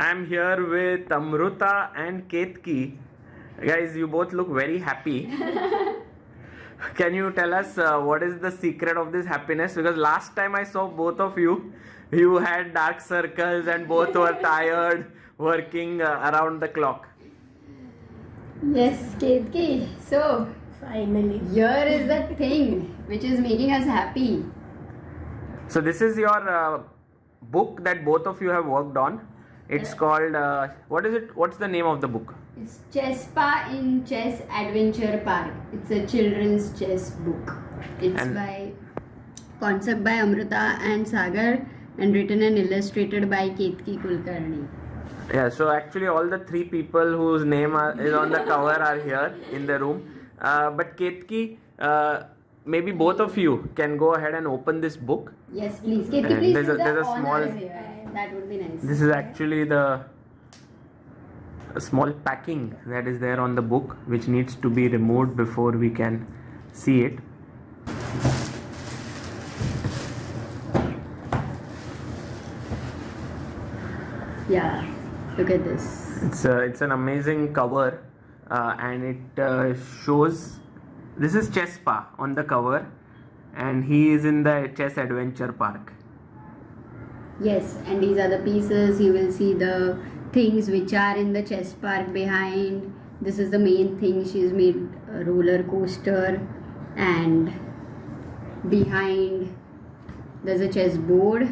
I'm here with Amruta and Ketaki. Guys, you both look very happy. Can you tell us what is the secret of this happiness? Because last time I saw both of you, you had dark circles and both were tired, working around the clock. Yes, Ketaki. So, Finally. here is the thing which is making us happy. So this is your book that both of you have worked on. It's called, what is it? What's the name of the book? It's ChessPa in Chess Adventure Park. It's a children's chess book. It's And- by concept by Amruta and Sagar and written and illustrated by Ketaki Kulkarni. Yeah, so actually all the three people whose name is on the cover are here in the room. But Ketaki, maybe both of you can go ahead and open this book. Yes, please. Ketaki, And please there's do a- the there's a honors small- here. That would be nice. This is actually a small packing that is there on the book, which needs to be removed before we can see it. Yeah, look at this. It's an amazing cover, and it shows this is ChessPa on the cover, and he is in the chess adventure park. Yes, and these are the pieces. You will see the things which are in the chess park behind. This is the main thing. She's made a roller coaster, and behind there's a chess board.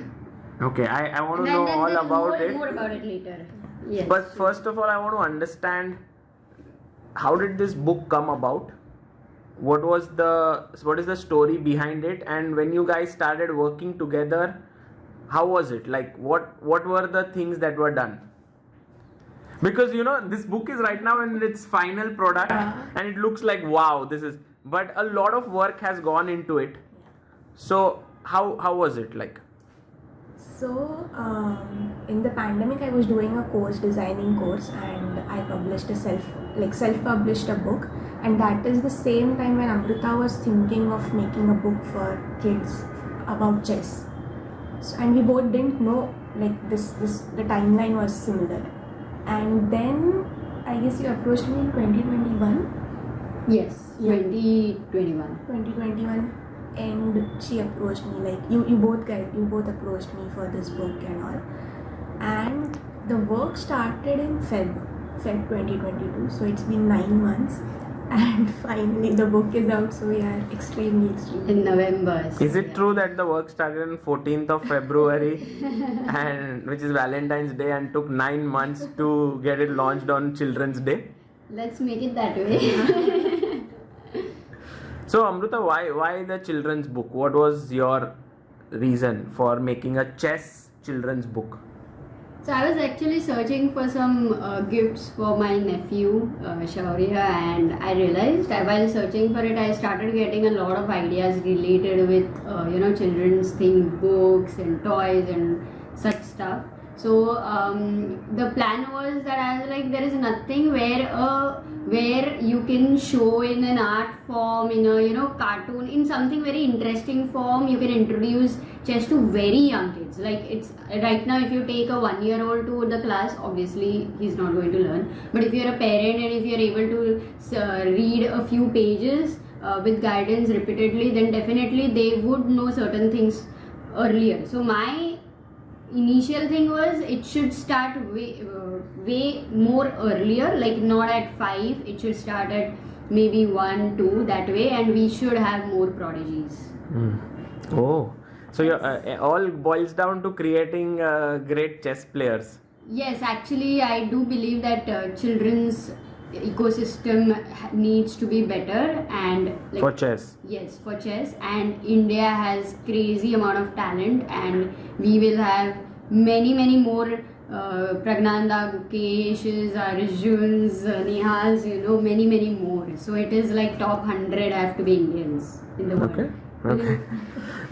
Okay, I want to And know then all there's about it. More about it later. Yes. But first of all, I want to understand how did this book come about? What is the story behind it? And when you guys started working together, how was it? Like what were the things that were done? Because this book is right now in its final product and it looks like wow, but a lot of work has gone into it. So how was it like? So, in the pandemic, I was doing a designing course, and I published self-published a book, and that is the same time when Amruta was thinking of making a book for kids about chess. So, and we both didn't know the timeline was similar, and then I guess you approached me in 2021. Yes, Yeah. 2021. 2021, and she approached me you both approached me for this book and all, and the work started in Feb 2022, so it's been 9 months and finally the book is out, so we are extremely In November. Is it true that the work started on 14th of February and which is Valentine's Day and took 9 months to get it launched on Children's Day? Let's make it that way. So Amruta, why the children's book? What was your reason for making a chess children's book? So I was actually searching for some gifts for my nephew Shaurya, and I realized while searching for it, I started getting a lot of ideas related with children's themed books and toys and such stuff. So the plan was that I was like, there is nothing where you can show in an art form, in a cartoon, in something very interesting form. You can introduce chess to very young kids. Like it's right now, if you take a 1-year-old to the class, obviously he's not going to learn. But if you're a parent and if you're able to read a few pages with guidance repeatedly, then definitely they would know certain things earlier. So my initial thing was it should start way more earlier, like not at 5. It should start at maybe 1, 2, that way, and we should have more prodigies. Oh, so all boils down to creating great chess players. Yes, actually I do believe that children's ecosystem needs to be better, and For chess. Yes, for chess, and India has crazy amount of talent, and we will have many more Pragnanda, Gukesh's, Arjuns, Nihals, many more. So it is like top 100 have to be Indians in the world. Okay.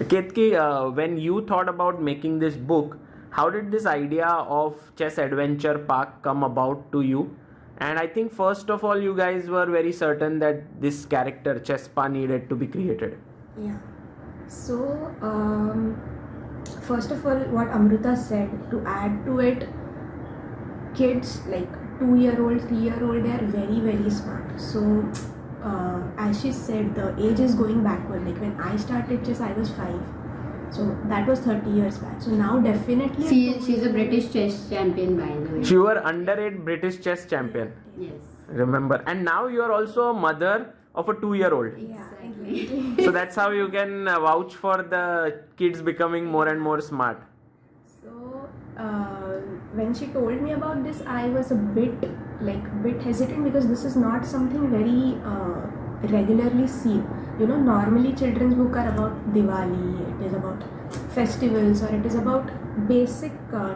Ketaki, when you thought about making this book, how did this idea of Chess Adventure Park come about to you? And I think first of all, you guys were very certain that this character ChessPa needed to be created. Yeah. So, first of all, what Amruta said, to add to it, kids like 2-year-old, 3-year-old, they are very, very smart. So as she said, the age is going backward. Like when I started chess, I was 5. So that was 30 years back. So now definitely She's a British chess champion, by the way. You were underrated British chess champion. Yes. Remember. And now you are also a mother of a 2-year-old. Yeah, Exactly. exactly. So that's how you can vouch for the kids becoming more and more smart. So when she told me about this, I was a bit hesitant because this is not something very regularly seen. You know, normally children's book are about Diwali, it is about festivals, or it is about basic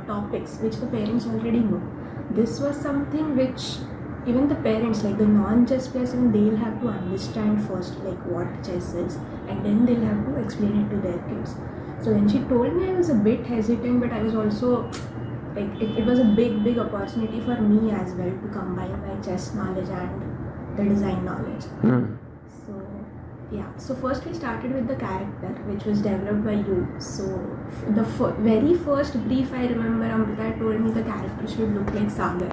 topics which the parents already know. This was something which even the parents, like the non-chess players, even they'll have to understand first like what chess is, and then they'll have to explain it to their kids. So when she told me, I was a bit hesitant, but I was also like it was a big opportunity for me as well to combine my chess knowledge and the design knowledge. So yeah, so first we started with the character, which was developed by you. So the very first brief I remember, Amruta told me the character should look like Sagar.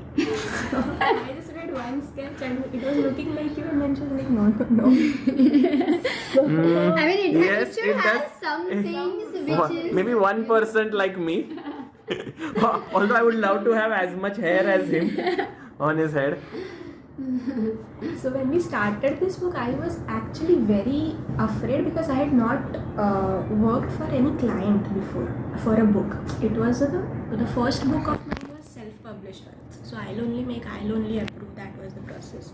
So I just read one sketch and it was looking like you, and then she was like, no. So, I mean, Yes, it should it have does. some things which is... Maybe 1% like me. Although I would love to have as much hair as him on his head. So when we started this book, I was actually very afraid because I had not worked for any client before for a book. It was the first book of mine was self-published. So I'll only approve. That was the process.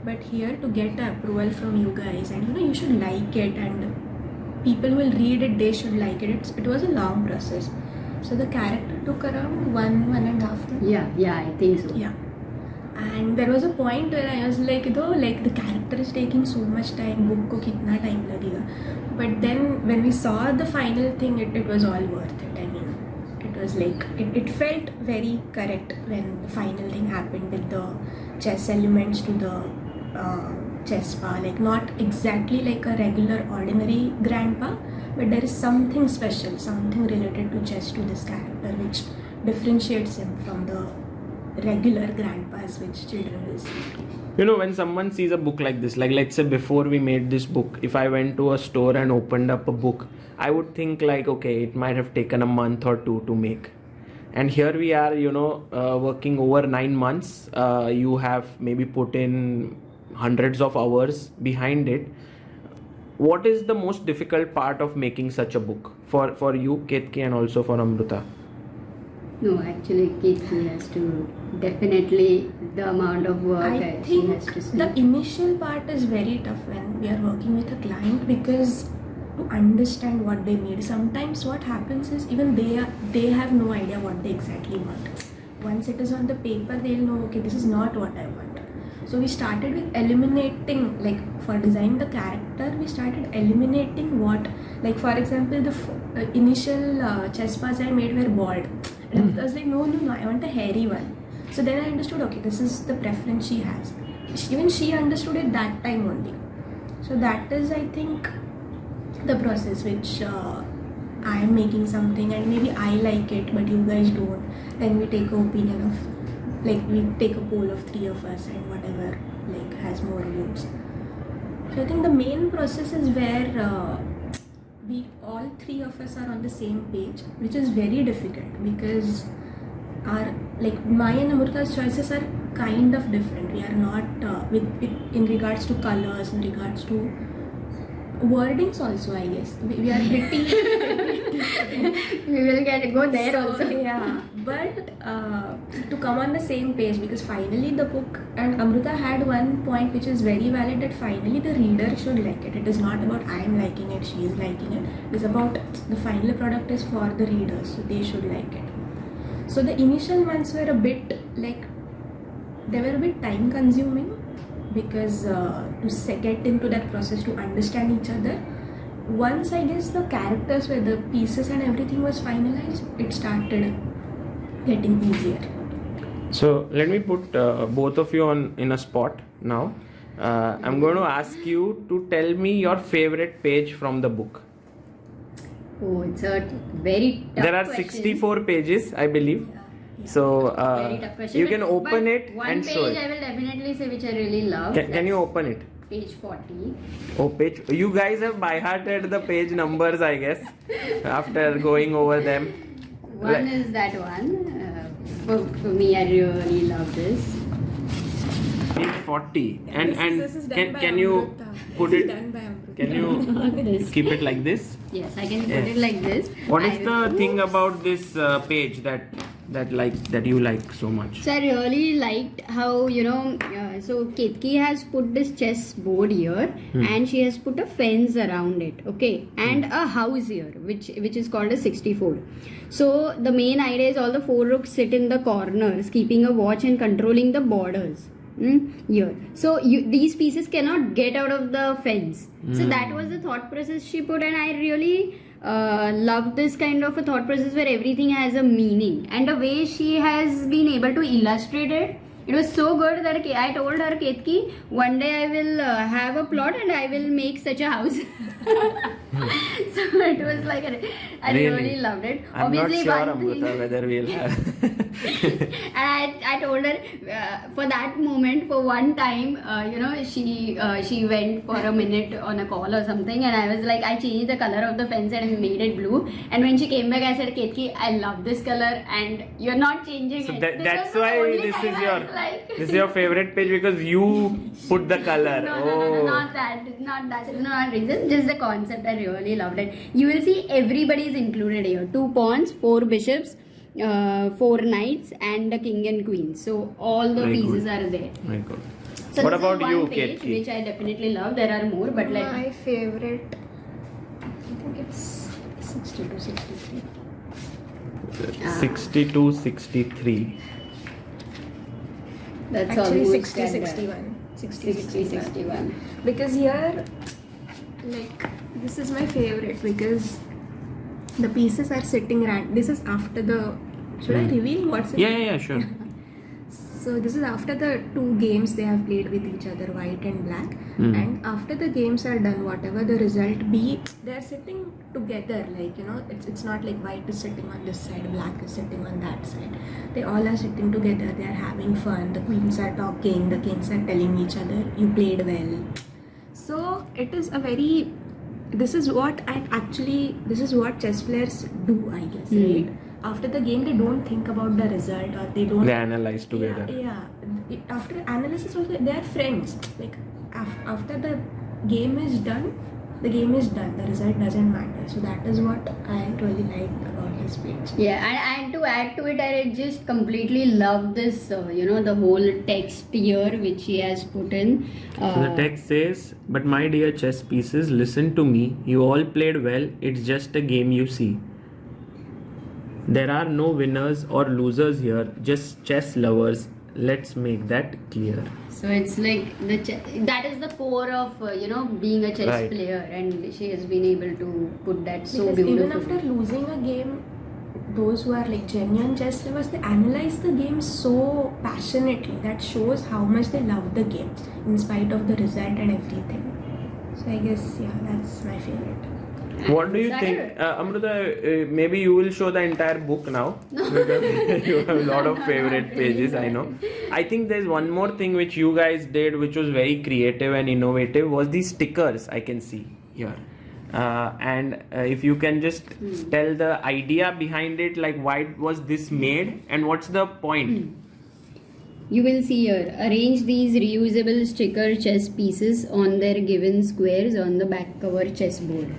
But here to get the approval from you guys, and you know, you should like it, and people who will read it, they should like it. It was a long process. So the character took around 1.5 months. Yeah, I think so. Yeah. And there was a point where I was like, though, like the character is taking so much time, book ko kitna time lagega. But then when we saw the final thing, it was all worth it. I mean, it was like, it felt very correct when the final thing happened with the chess elements to the ChessPa. Like not exactly like a regular ordinary grandpa, but there is something special, something related to chess to this character which differentiates him from the regular grandpas which children will see. You know, when someone sees a book like this, like let's say before we made this book, if I went to a store and opened up a book, I would think like, okay, it might have taken a month or 2 to make. And here we are, you know, working over 9 months. You have maybe put in hundreds of hours behind it. What is the most difficult part of making such a book for you, Ketaki, and also for Amruta? No, actually, Ketaki has to definitely the amount of work I that she has think to the spend. initial part is very tough when we are working with a client because to understand what they need. Sometimes what happens is even they have no idea what they exactly want. Once it is on the paper, they'll know, okay, this is not what I want. So we started with eliminating, like for designing the character, we started eliminating what, like for example, the initial ChessPas I made were bald. And I was like, no, I want a hairy one. So then I understood, okay, this is the preference she has. Even she understood it that time only. So that is, I think, the process which I am making something and maybe I like it, but you guys don't. Then we take an opinion of, like we take a poll of 3 of us and whatever like has more votes. So I think the main process is where we all 3 of us are on the same page, which is very difficult because our like my and Amruta's choices are kind of different. We are not in regards to colors, in regards to wordings also, I guess we are pretty We will go there so, also. yeah, but to come on the same page, because finally the book, and Amruta had one point which is very valid, that finally the reader should like it. It is not about I am liking it, she is liking it. It is about the final product is for the readers, so they should like it. So the initial months were a bit like, they were a bit time consuming because to get into that process, to understand each other. Once I guess the characters were, the pieces and everything was finalized, it started getting easier. So let me put both of you in a spot now. I'm going to ask you to tell me your favorite page from the book. Oh, it's a very tough There are question. 64 pages, I believe. So Very tough question. you can But open it one and page show it. I will definitely say which I really love. Can you open it? Page 40. Oh, page. You guys have by-hearted the page numbers, I guess, after going over them. One is that one. For me, I really love this. Page 40. And this is done by can you Amruta. put This is it? done by Amruta. Can you This. keep it like this? Yes, I can Yeah. put it like this. What is I the will- thing about this page that you like so much? So I really liked how so Ketaki has put this chess board here, and she has put a fence around it, okay, and a house here, which is called a 64. So the main idea is all the 4 rooks sit in the corners, keeping a watch and controlling the borders. Here, so these pieces cannot get out of the fence. So that was the thought process she put, and I really love this kind of a thought process where everything has a meaning, and the way she has been able to illustrate it. It was so good that I told her, Ketaki, one day I will have a plot and I will make such a house. So it was like, I really loved it. I'm Obviously, not sure, one thing- Amruta, whether we'll have. and I told her for that moment, for one time, she went for a minute on a call or something, and I was like, I changed the color of the fence and I made it blue. And when she came back, I said, Ketaki, I love this color, and you're not changing So it. that's was the why only this time is I your was like- this is your favorite page because you put the color. No, not that. Not that is not reason. Just the concept. I really loved it. You will see everybody is included here. 2 pawns, 4 bishops, 4 knights, and a king and queen. So all the Very pieces good. are there. Very good. So What this about is you, one page Ketaki? which I definitely love. There are more, but My favorite, I think it's 62, 63. 62, 63. that's Actually, almost 60, standard. 61. 60, 60, 61. 61. Because here, like, this is my favorite because the pieces are sitting this is after the. Should I reveal what's in Yeah, sure. So this is after the 2 games they have played with each other, white and black. And after the games are done, whatever the result be, they are sitting together. Like, it's not like white is sitting on this side, black is sitting on that side. They all are sitting together. They are having fun. The queens are talking. The kings are telling each other, "You played well." So it is a very. This is what chess players do, I guess, right? After the game, they don't think about the result, or they don't. They analyze together. Yeah. After analysis, also they are friends. Like after the game is done, the game is done. The result doesn't matter. So that is what I really liked about this page. Yeah, and to add to it, I just completely love this, the whole text here which she has put in. So the text says, "But my dear chess pieces, listen to me. You all played well. It's just a game, you see. There are no winners or losers here, just chess lovers. Let's make that clear." So it's like that is the core of being a chess Right. player, and she has been able to put that so Because even beautifully. after losing a game, those who are like genuine chess lovers, they analyze the game so passionately. That shows how much they love the game, in spite of the result and everything. So I guess that's my favorite. What do you think, Amruta? Maybe you will show the entire book now because you have a lot of favorite pages. I know. I think there's one more thing which you guys did, which was very creative and innovative. Was these stickers I can see here, and if you can just tell the idea behind it, like why was this made and what's the point? You will see here, arrange these reusable sticker chess pieces on their given squares on the back cover chessboard.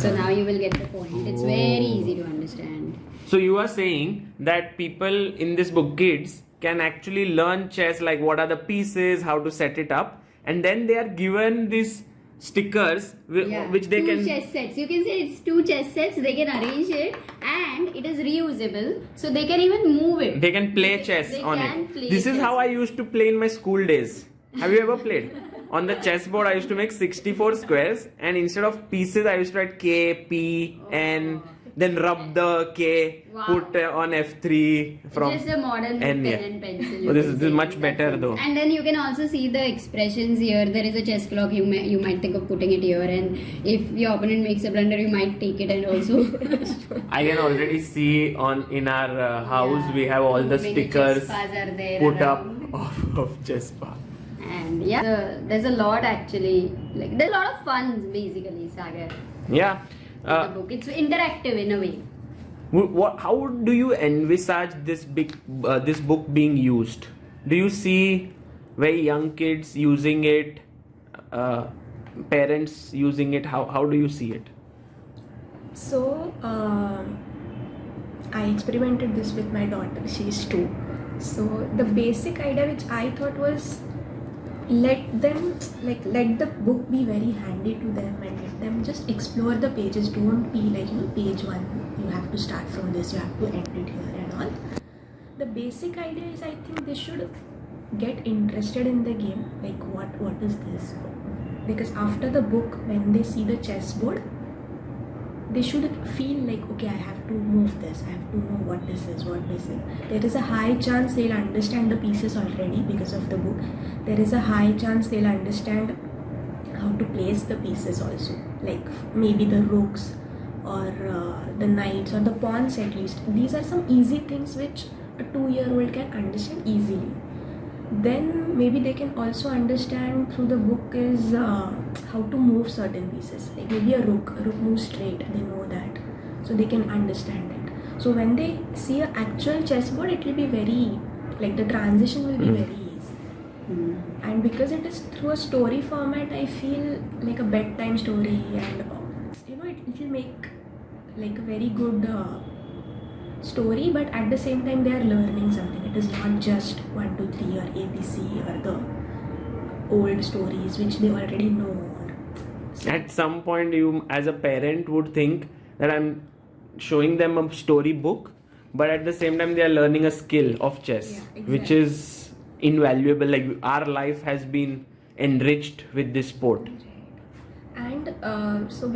So now you will get the point. It's very easy to understand. So you are saying that people in this book, kids, can actually learn chess, like what are the pieces, how to set it up, and then they are given these stickers which they 2 can. chess sets. You can say it's 2 chess sets. They can arrange it, and it is reusable, so they can even move it. They can play chess They on can it. play This is chess. how I used to play in my school days. Have you ever played? On the chessboard, I used to make 64 squares, and instead of pieces, I used to write K, P, N. then rub the K, Wow. put on F3 from Just a modern N, pen yeah. and pencil. Oh, you this can is say much in that better sense. though. And then you can also see the expressions here. There is a chess clock. You might think of putting it here, and if your opponent makes a blunder, you might take it and also. I can already see in our house Yeah. we have all the Many stickers ChessPas are there put around. up of ChessPa. And yeah, there's a lot actually. Like there's a lot of fun basically, Sagar. Yeah. The book. It's interactive in a way. How do you envisage this book being used? Do you see very young kids using it, parents using it? How do you see it? So, I experimented this with my daughter. She's 2. So the basic idea which I thought was let the book be very handy to them and let them just explore the pages. Don't be like, page 1, you have to start from this, you have to end it here and all. The basic idea is I think they should get interested in the game, like what is this? Because after the book, when they see the chessboard, they should feel like, okay, I have to move this, I have to know what this is. There is a high chance they'll understand the pieces already because of the book. There is a high chance they'll understand how to place the pieces also, like maybe the rooks or the knights or the pawns at least. These are some easy things which a 2-year-old can understand easily. Then maybe they can also understand through the book is how to move certain pieces. Like maybe a rook moves straight, they know that, so they can understand it. So when they see an actual chessboard, it will be very, like the transition will be very easy. And because it is through a story format, I feel like a bedtime story, and it will make like a very good story, but at the same time they are learning something. It is not just 1, 2, 3 or ABC or the old stories which they already know. At some point you as a parent would think that I'm showing them a story book, but at the same time they are learning a skill of chess. Yeah, exactly. Which is invaluable. Like our life has been enriched with this sport. And so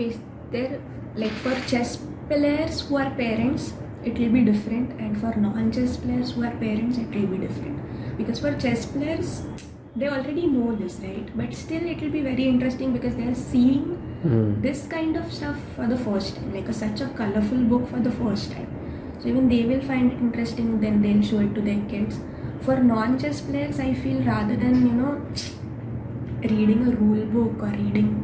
there, like for chess players who are parents, it will be different, and for non-chess players who are parents, it will be different. Because for chess players, they already know this, right? But still it will be very interesting because they are seeing this kind of stuff for the first time, like such a colorful book for the first time. So even they will find it interesting, then they'll show it to their kids. For non-chess players, I feel rather than reading a rule book or reading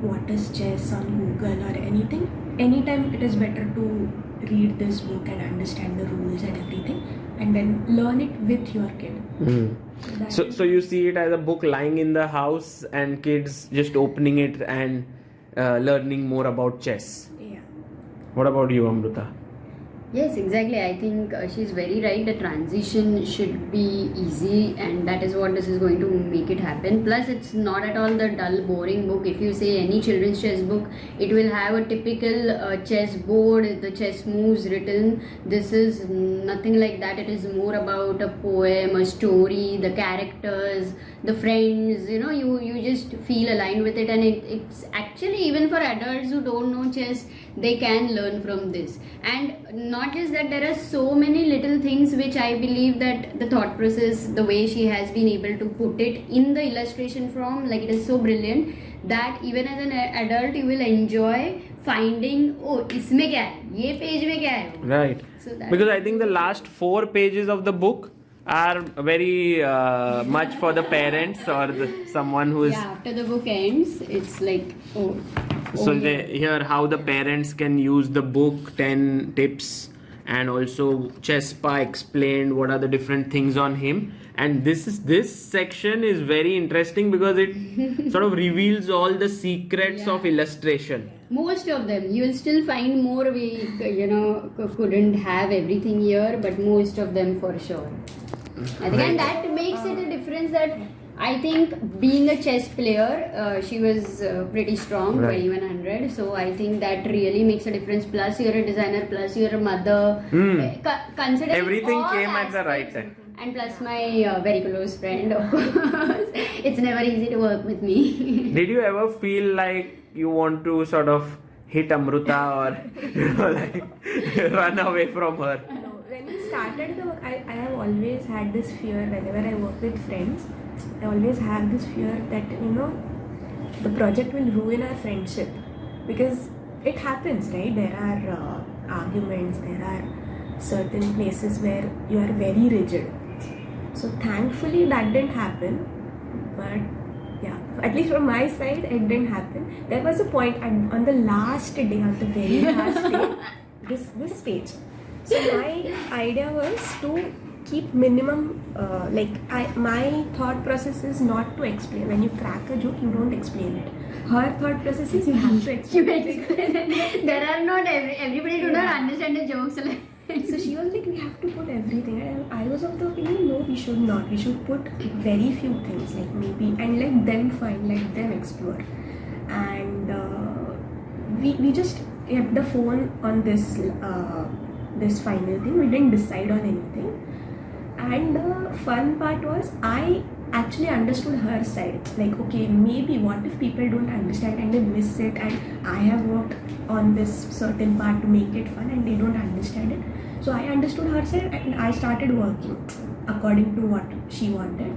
what is chess on Google or anything, anytime it is better to read this book and understand the rules and everything, and then learn it with your kid. So you see it as a book lying in the house and kids just opening it and learning more about chess. Yeah. What about you, Amruta? Yes, exactly. I think she's very right. The transition should be easy, and that is what this is going to make it happen. Plus, it's not at all the dull, boring book. If you say any children's chess book, it will have a typical chess board, the chess moves written. This is nothing like that. It is more about a poem, a story, the characters, the friends. You just feel aligned with it, and it's actually even for adults who don't know chess, they can learn from this. And not just that, there are so many little things which I believe that the thought process, the way she has been able to put it in the illustration form, like it is so brilliant that even as an adult you will enjoy finding, oh, isme kya hai, ye page mein kya hai. Right. So Because I think the last 4 pages of the book are very much for the parents or someone who is. Yeah, after the book ends, it's like, oh. So yeah. they hear how the parents can use the book, 10 tips, and also ChessPa explained what are the different things on him. And this section is very interesting because it sort of reveals all the secrets of illustration. Most of them, you will still find more. We couldn't have everything here, but most of them for sure. I think, and that makes it a difference. That I think being a chess player, she was pretty strong, right. 2100. So I think that really makes a difference. Plus you're a designer, plus you're a mother. Considering everything all came at the aspects, right time. And plus my very close friend, of course. It's never easy to work with me. Did you ever feel like you want to sort of hit Amruta or like run away from her? No, when we started the work, I have always had this fear whenever I work with friends. I always have this fear that the project will ruin our friendship, because it happens, right? There are arguments, there are certain places where you are very rigid. So thankfully that didn't happen, but yeah, at least from my side it didn't happen. There was a point on the last day, on the very last day, this stage. So my idea was to keep minimum, my thought process is not to explain. When you crack a joke, you don't explain it. Her thought process is you have to explain it. There are not everybody do not understand the jokes. So she was like, we have to put everything, and I was of the opinion, no, we should not. We should put very few things, like maybe, and let them find, let them explore. And we just kept the phone on this final thing. We didn't decide on anything. And the fun part was, I actually understood her side. Like, okay, maybe what if people don't understand and they miss it, and I have worked on this certain part to make it fun and they don't understand it. So I understood her side and I started working according to what she wanted.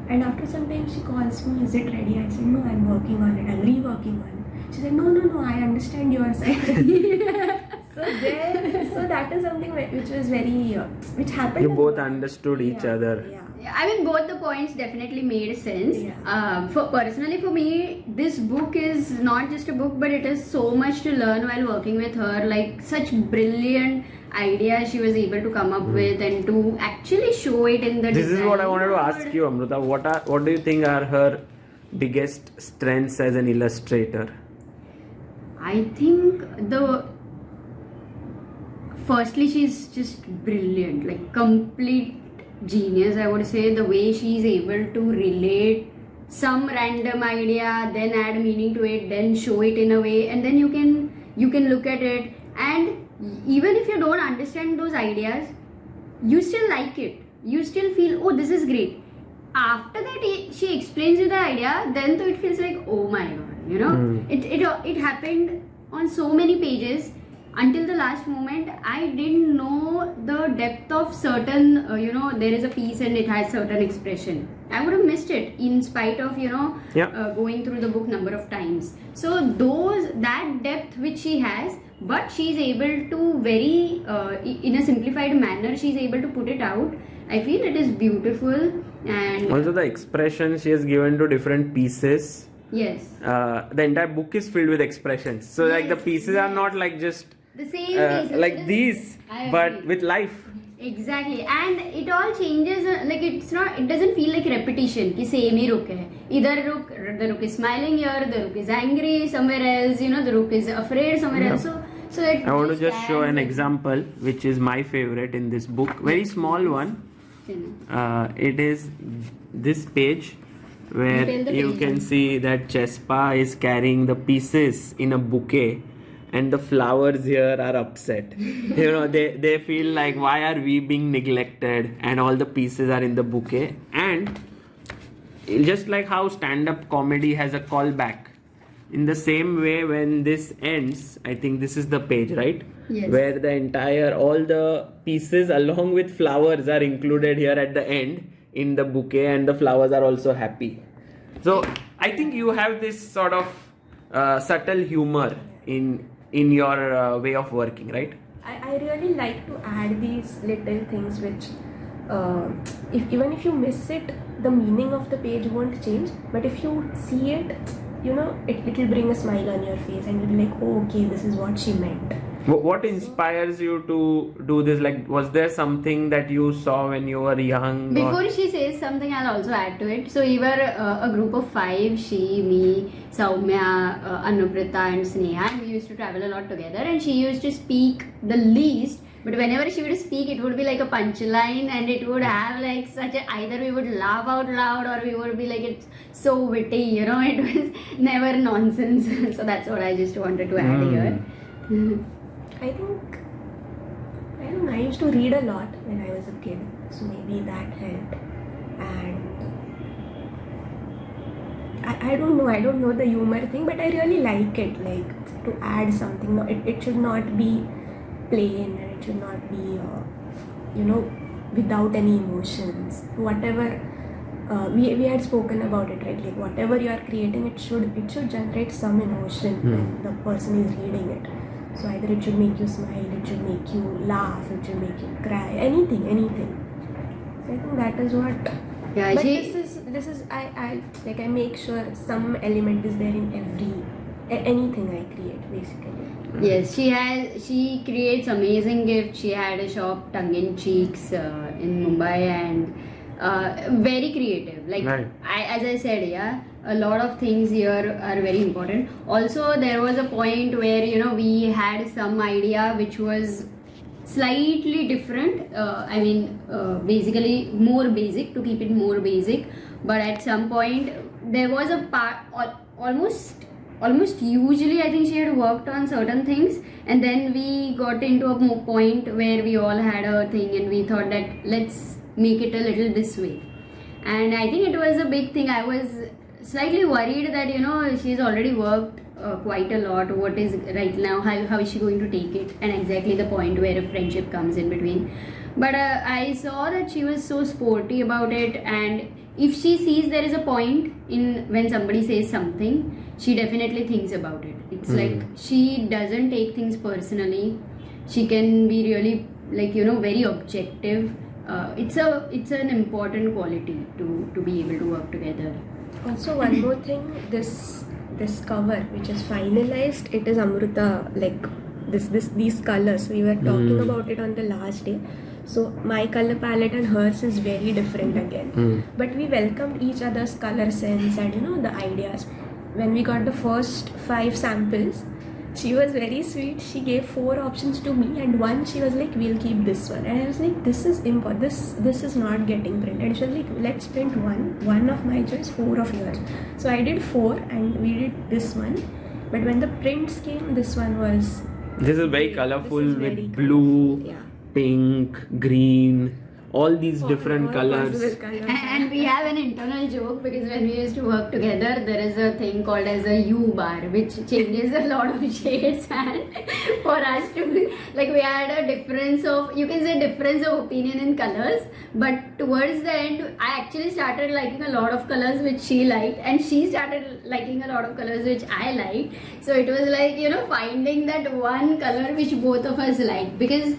And after some time she calls me, is it ready? I said, no, I'm working on it, I'm reworking on it. She said, no, I understand your side. So that is something which was very, which happened. You both understood each other. Yeah. I mean, both the points definitely made sense. Yeah. Personally, for me, this book is not just a book, but it is so much to learn while working with her. Like, such brilliant ideas she was able to come up with, and to actually show it in the This design. is what I wanted to ask you, Amruta. What do you think are her biggest strengths as an illustrator? I think firstly, she's just brilliant, like complete genius, I would say. The way she's able to relate some random idea, then add meaning to it, then show it in a way, and then you can look at it, and even if you don't understand those ideas, you still like it. You still feel, oh, this is great. After that, she explains you the idea, then it feels like, oh my god, it happened on so many pages. Until the last moment, I didn't know the depth of certain, there is a piece and it has certain expression. I would have missed it in spite of, going through the book number of times. So that depth which she has, but she's able to very, in a simplified manner, she's able to put it out. I feel it is beautiful. And also the expression she has given to different pieces. Yes. The entire book is filled with expressions. So like the pieces are not like just the same pieces. like these, but with life. Exactly, and it all changes. Like it doesn't feel like repetition. कि same ही रुक है. Either the rook is smiling here, the rook is angry somewhere else. The rook is afraid somewhere else. So I want to just show an example, which is my favorite in this book. Very small one. It is this page where you can see that ChessPa is carrying the pieces in a bouquet, and the flowers here are upset. They feel like, why are we being neglected, and all the pieces are in the bouquet. And just like how stand-up comedy has a callback, in the same way, when this ends, I think this is the page, right? Yes. Where all the pieces along with flowers are included here at the end in the bouquet, and the flowers are also happy. So I think you have this sort of subtle humor in your way of working, right? I really like to add these little things which, even if you miss it, the meaning of the page won't change. But if you see it, it will bring a smile on your face, and you'll be like, oh, okay, this is what she meant. What inspires you to do this? Like, was there something that you saw when you were young? Before she says something, I'll also add to it. So we were a group of 5, she, me, Saumya, Amruta and Sneha, and we used to travel a lot together, and she used to speak the least, but whenever she would speak, it would be like a punchline, and it would have like either we would laugh out loud, or we would be like, it's so witty, it was never nonsense. So that's what I just wanted to add here. I think, I don't know, I used to read a lot when I was a kid, so maybe that helped. And I don't know the humor thing, but I really like it, like to add something. No, it should not be plain, and it should not be without any emotions. Whatever we had spoken about it, right? Like whatever you are creating, it should generate some emotion when the person is reading it. So either it should make you smile, it should make you laugh, it should make you cry, anything. So I think that is what. Yeah, But this is I like I make sure some element is there in anything I create, basically. Yes, she creates amazing gifts. She had a shop, Tongue in Cheeks, in Mumbai, and very creative. Like Right. as I said, yeah, a lot of things here are very important. Also, there was a point where we had some idea which was slightly different. Basically more basic, to keep it more basic. But at some point, there was a part almost usually I think she had worked on certain things, and then we got into a point where we all had a thing and we thought that let's make it a little this way. And I think it was a big thing. I was slightly worried that she's already worked quite a lot. What is right now, how is she going to take it, and exactly the point where a friendship comes in between. But I saw that she was so sporty about it, and if she sees there is a point in when somebody says something, she definitely thinks about it. It's like she doesn't take things personally. She can be really very objective. It's an important quality to be able to work together. Also, one more thing, this cover which is finalized, it is Amruta, like these colors. We were talking about it on the last day. So my color palette and hers is very different again. But we welcomed each other's color sense and the ideas. When we got the first 5 samples, she was very sweet. She gave 4 options to me, and one she was like, we'll keep this one. And I was like, this is important. This is not getting printed. She was like, let's print one of my choice, 4 of yours. So I did 4 and we did this one. But when the prints came, this one was. This is very colorful with very blue, colorful, yeah. pink, green, all these different All colors. possible colors. And we have an internal joke, because when we used to work together, there is a thing called as a U bar, which changes a lot of shades. And for us to we had a difference of opinion in colors. But towards the end, I actually started liking a lot of colors which she liked, and she started liking a lot of colors which I liked. So it was finding that one color which both of us liked, because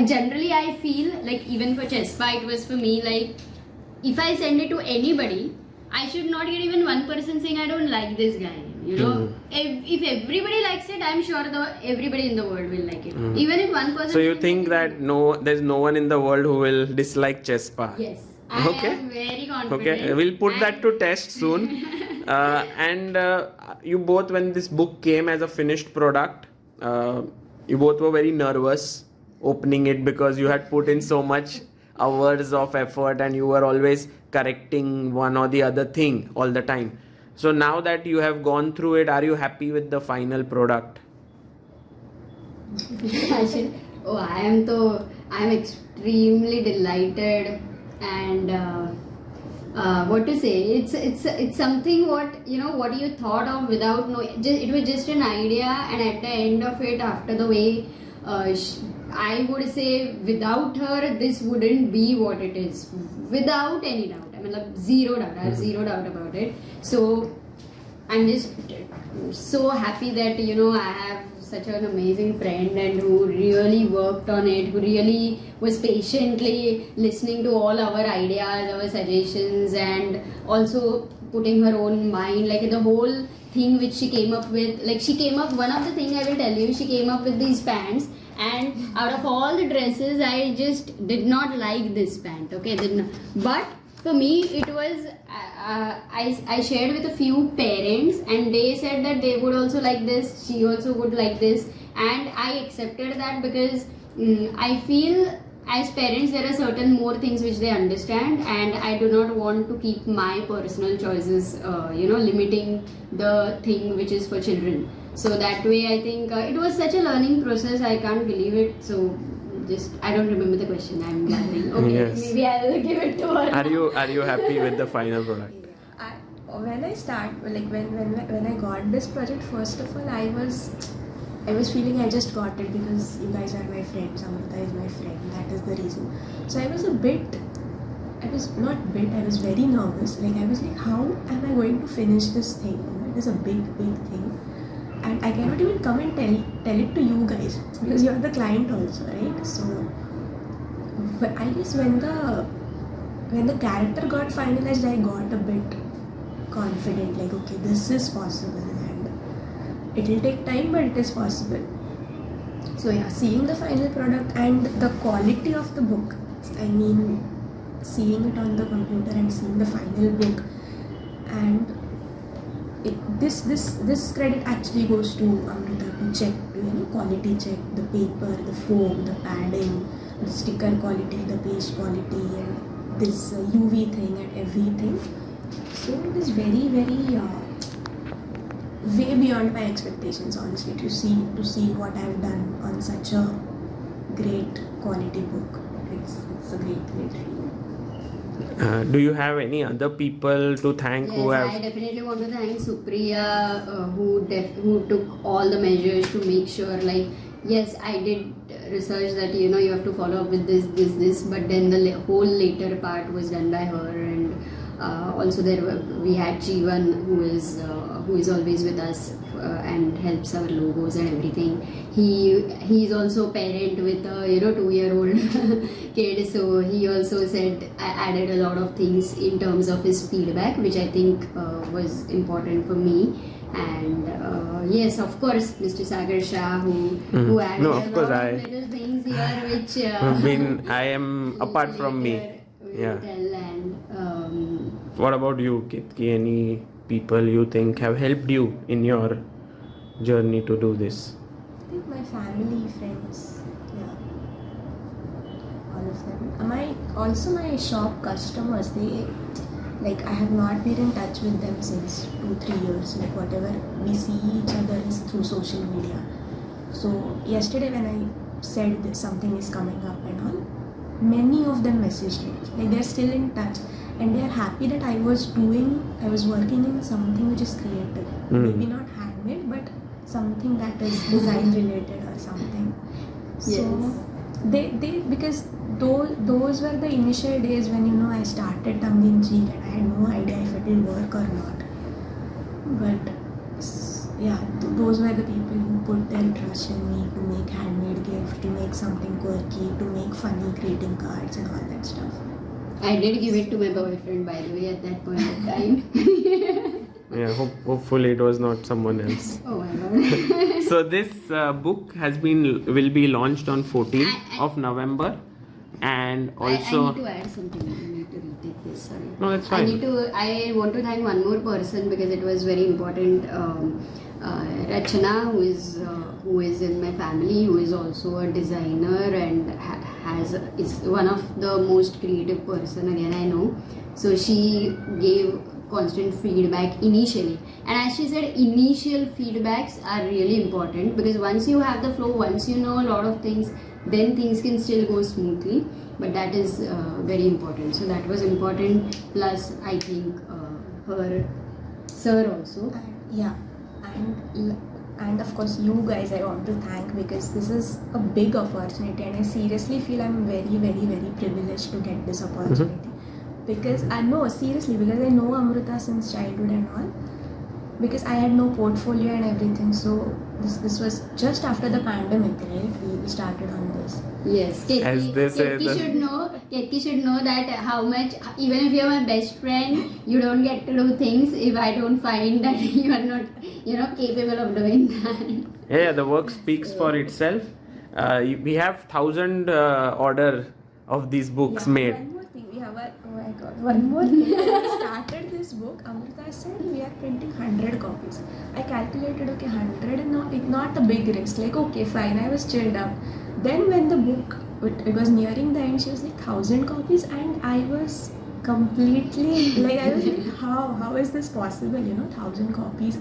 generally I feel like even for ChessPa, it was for me like, if I send it to anybody, I should not get even one person saying I don't like this guy. If everybody likes it, I'm sure everybody in the world will like it. Even if one person. So you think that there's no one in the world who will dislike ChessPa? Yes, I am very confident. Okay, we'll put that to test soon. You both, when this book came as a finished product, you both were very nervous opening it, because you had put in so much hours of effort and you were always correcting one or the other thing all the time. So now that you have gone through it, are you happy with the final product? I'm extremely delighted, and what to say, it's something what you thought of without knowing. It was just an idea, and at the end of it, after the way, I would say without her this wouldn't be what it is, without any doubt. I mean, zero doubt. I have zero doubt about it. So I'm just so happy that I have such an amazing friend, and who really worked on it, who really was patiently listening to all our ideas, our suggestions, and also putting her own mind, like the whole thing which she came up with. One of the things I will tell you, she came up with these pants, and out of all the dresses, I just did not like this pant. Okay, but for me it was I shared with a few parents, and they said that they would also like this, she also would like this, and I accepted that, because I feel as parents there are certain more things which they understand, and I do not want to keep my personal choices limiting the thing which is for children. So that way I think it was such a learning process. I can't believe it. So I don't remember the question. I'm blabbering. Okay, Yes. maybe I will give it to her. Are you happy with the final product? when I when I got this project, first of all, I was feeling I just got it because you guys are my friends. Amruta is my friend. That is the reason. So I was I was very nervous. Like I was like, how am I going to finish this thing? You know, it is a big thing, and I cannot even come and tell it to you guys because you are the client also, right? So, but I guess when the character got finalized, I got a bit confident. Like, okay, this is possible, and it will take time, but it is possible. So yeah, seeing the final product and the quality of the book, I mean, seeing it on the computer and seeing the final book, and this credit actually goes to Amruta to check, quality check the paper, the foam, the padding, the sticker quality, the page quality, and this UV thing and everything. So it is very way beyond my expectations, honestly, to see what I've done on such a great quality book. It's a great feeling. Do you have any other people to thank who Yes, have? I definitely want to thank Supriya, who took all the measures to make sure, like, yes, I did research that you have to follow up with this, but then the whole later part was done by her, and also we had Jeevan, who is always with us and helps our logos and everything. He is also a parent with a 2-year-old kid, so he also said I added a lot of things in terms of his feedback, which I think was important for me. And yes, of course, Mr. Sagar Shah, who added No, a of course, lot of little things here, which I am apart from me. We'll tell. And what about you, Ketaki? Any people you think have helped you in your journey to do this? I think my family, friends, yeah, all of them. My shop customers, I have not been in touch with them since 2-3 years. Like whatever we see each other is through social media. So yesterday when I said that something is coming up and all, many of them messaged me. Like they're still in touch and they're happy that I was working in something which is creative. Maybe not handmade, but something that is design related or something. So they because those were the initial days when I started tongue in cheek and I had no idea if it will work or not. But yeah, those were the people who put their trust in me to make handmade gifts, to make something quirky, to make funny greeting cards and all that stuff. I did give it to my boyfriend, by the way, at that point of time. Yeah, hopefully it was not someone else. Oh my god. So this book will be launched on 14th of November, and also I need to add something. I need to retake this. Sorry. No, that's fine. I want to thank one more person because it was very important. Rachana, who is in my family, who is also a designer and is one of the most creative person. Again, I know. So she gave constant feedback initially, and as she said, initial feedbacks are really important because once you have the flow, once you know a lot of things, then things can still go smoothly, but that is very important. So that was important, plus I think her sir also. And of course you guys I want to thank because this is a big opportunity and I seriously feel I'm very privileged to get this opportunity. Because I know Amruta since childhood and all, because I had no portfolio and everything. So this was just after the pandemic, right? We started on this. Yes, Ketaki should know that how much, even if you're my best friend, you don't get to do things if I don't find that you are not capable of doing that. Yeah, the work speaks for itself. We have 1,000 order of these books made. One more thing. When we started this book, Amruta said we are printing 100 copies. I calculated, okay, 100 and not a big risk. Like, okay, fine, I was chilled up. Then when the book, it was nearing the end, she was like 1,000 copies and I was completely, I was like, how is this possible, 1,000 copies,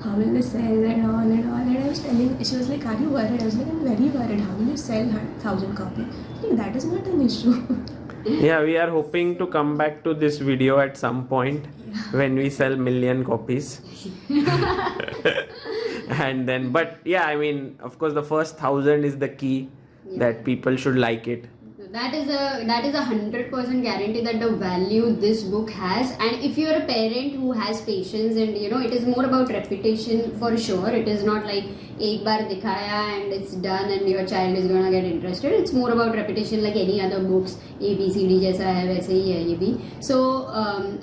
how will this sell and all, and I was telling, she was like, are you worried? I was like, I'm very worried, how will you sell 1,000 copies? Like, that is not an issue. Yeah, we are hoping to come back to this video at some point when we sell million copies. And then, but yeah, I mean, of course, the first 1,000 is the key that people should like it. That is a 100% guarantee that the value this book has. And if you are a parent who has patience, and you know, it is more about repetition for sure. It is not like ek baar dikhaya and it's done and your child is gonna get interested. It's more about repetition, like any other books. A B C D jaisa hai वैसे ही है ये भी. So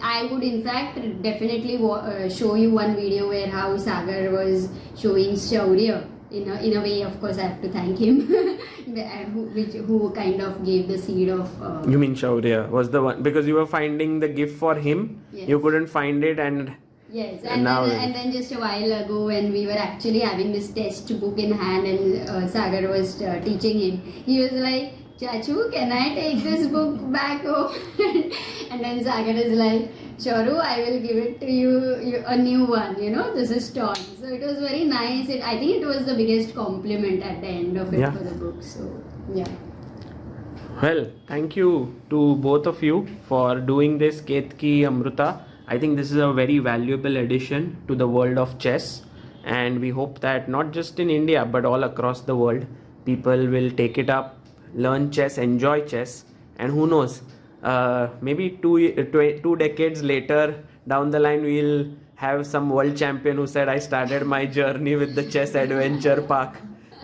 I would in fact definitely show you one video where how Sagar was showing Shaurya. In a way, of course, I have to thank him, who kind of gave the seed of. You mean Shaurya was the one, because you were finding the gift for him, yes. You couldn't find it, and yes, and then just a while ago when we were actually having this test book in hand and Sagar was teaching him, he was like, Chachu, can I take this book back home? And then Sagar is like, Charu, I will give it to you a new one, you know, this is torn. So it was very nice. I think it was the biggest compliment at the end of it for the book. So, yeah. Well, thank you to both of you for doing this, Ketaki, Amruta. I think this is a very valuable addition to the world of chess. And we hope that not just in India, but all across the world, people will take it up, learn chess, enjoy chess, and who knows, maybe two decades later down the line we'll have some world champion who said, I started my journey with the Chess Adventure Park,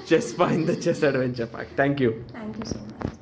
ChessPa in the Chess Adventure Park. Thank you. Thank you so much.